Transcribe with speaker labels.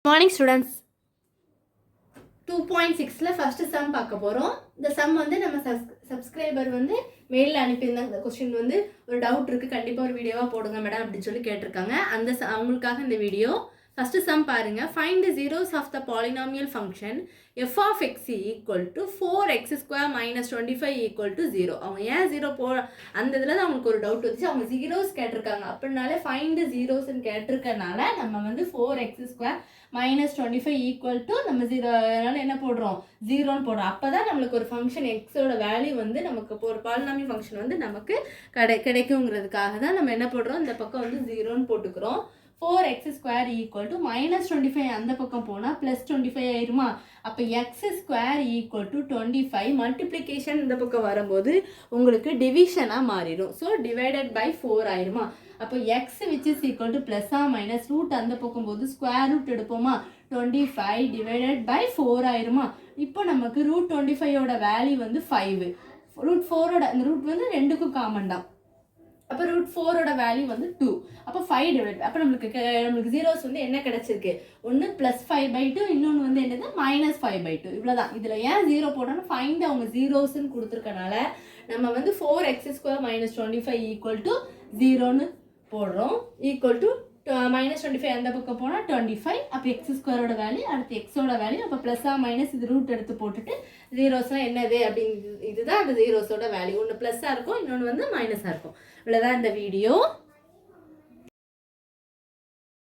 Speaker 1: Morning students 2.6ல first sum பார்க்க போகிறோம். இந்த சம் வந்து நம்ம சப்ஸ்கிரைபர் வந்து மெயிலில் அனுப்பியிருந்தாங்க. இந்த கொஸ்டின் வந்து ஒரு டவுட் இருக்குது, கண்டிப்பாக ஒரு வீடியோவாக போடுங்க மேடம் அப்படின்னு சொல்லி கேட்டிருக்காங்க. அவங்களுக்காக இந்த வீடியோ. ஃபர்ஸ்ட் சம் பாருங்க. Find the zeros of the polynomial function f of x equal to 4x square minus 25 equal to 0. அவங்க ஏன் 0 அந்த இதில் தான் அவங்களுக்கு ஒரு டவுட் வந்துச்சு. அவங்க ஜீரோஸ் கேட்டிருக்காங்க. அப்படின்னாலே ஃபைண்ட் தி ஜீரோஸ்ன்னு கேட்டிருக்கனால நம்ம வந்து 4x square minus 25 equal to நம்ம 0 அதனால என்ன போடுறோம், 0ன்னு போடுறோம். அப்போ தான் நம்மளுக்கு ஒரு ஃபங்க்ஷன் எக்ஸோட வேல்யூ வந்து நமக்கு ஒரு பாலினாமியல் ஃபங்க்ஷன் வந்து நமக்கு கிடைக்குங்கிறதுக்காக தான் நம்ம என்ன போடுறோம், இந்த பக்கம் வந்து 0ன்னு போட்டுக்கிறோம். 4x square equal to minus 25 அந்த பக்கம் போனால் plus 25 ஆயிருமா. அப்போ x square equal to 25 multiplication இந்த பக்கம் வரும்போது உங்களுக்கு டிவிஷனாக மாறிடும். ஸோ டிவைடட் பை 4 ஆயிருமா. அப்போ x which is equal to plus or minus root அந்த பக்கம் போது ஸ்கொயர் ரூட் எடுப்போமா, 25 டிவைடட் பை 4 ஆயிருமா. இப்போ நமக்கு ரூட் 25ஓட வேல்யூ வந்து 5. ரூட் 4ஓட அந்த ரூட் வந்து ரெண்டுக்கும் காமன் தான். அப்போ ரூட் 4ஓட வேல்யூ வந்து 2. அப்போ 5 டிவைட். அப்போ நம்மளுக்கு ஜீரோஸ் வந்து என்ன கிடைச்சிருக்கு, ஒன்று +5/2, இன்னொன்று வந்து என்னது -5/2. இவ்வளோதான். இதில் ஏன் 0 போட்டோன்னா ஃபைண்ட் அவங்க ஜீரோஸ்ன்னு கொடுத்துருக்கனால நம்ம வந்து 4x square minus 25 equal to 0ன்னு போடுறோம். ஈக்குவல் டு -25 அந்த பக்கம் போனால் 25. அப்போ எக்ஸ் ஸ்கொயரோட வேல்யூ, அடுத்து எக்ஸோட வேல்யூ. அப்போ ப்ளஸ்ஸா மைனஸ் இது ரூட் எடுத்து போட்டுட்டு ஜீரோஸ்லாம் என்னது அப்படின்னு இதுதான் அந்த ஜீரோஸோட வேல்யூ. ஒன்று ப்ளஸ்ஸாக இருக்கும், இன்னொன்று வந்து மைனஸாக இருக்கும். இவ்வளோதான் இந்த வீடியோ.